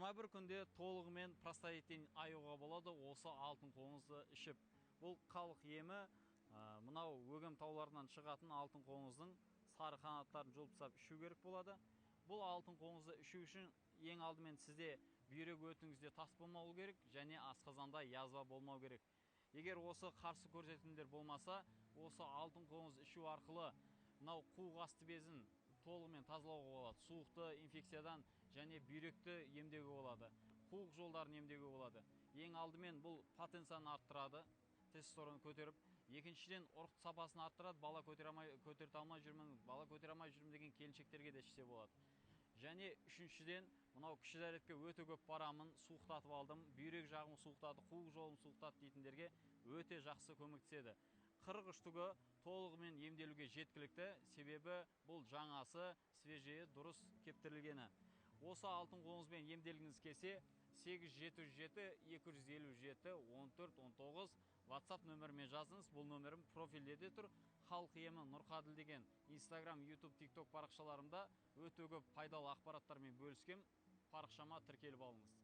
21 күнде толығымен простатиттен аюға болады осы алтын қоңызды ішіп. Бұл халық емі мынау өгем тауларынан шығатын алтын қоңыздың сары қанаттарын жұлып тастап ішу керек болады. Бұл алтын қоңызды ішу үшін ең алдымен сізде бүйрек өтіңізде тас болмауы керек және асқазанда язва болмау керек. Егер осы қарсы көрсетімдер болмаса, осы алтын қоңыз ішу арқылы мынау қуық асты безін толығымен тазалауға болады. Суықты инфекциядан және бүйректі емдеуге болады. Қуық жолдарын емдеуге болады. Ең алдымен бұл потенцияны арттырады, тестостерон көтеріп. Екіншіден ұрық сапасын арттырады, бала көтере алмай жүрмін деген келіншектерге де ішсе болады. Және үшіншіден, мынау кіші дәретке өте көп барамын, суықтатып алдым, бүйрек жағым суықтады, қуық жолым суықтады дейтіндерге өте жақсы көмектеседі. 43-түгі толығымен емделуге жеткілікті, себебі бұл жаңасы, свежее, дұрыс кептірілгені. Осы алтын қоңызбен емделгіңіз келсе, 877-257-14-19 WhatsApp нөміріме жазыңыз. Бұл нөмірім профильде де тұр. Халық емі Нұрқаділ деген Instagram, YouTube, TikTok парақшаларымда өте көп пайдалы ақпараттармен бөліскен. Парақшама тіркеліп алыңыз.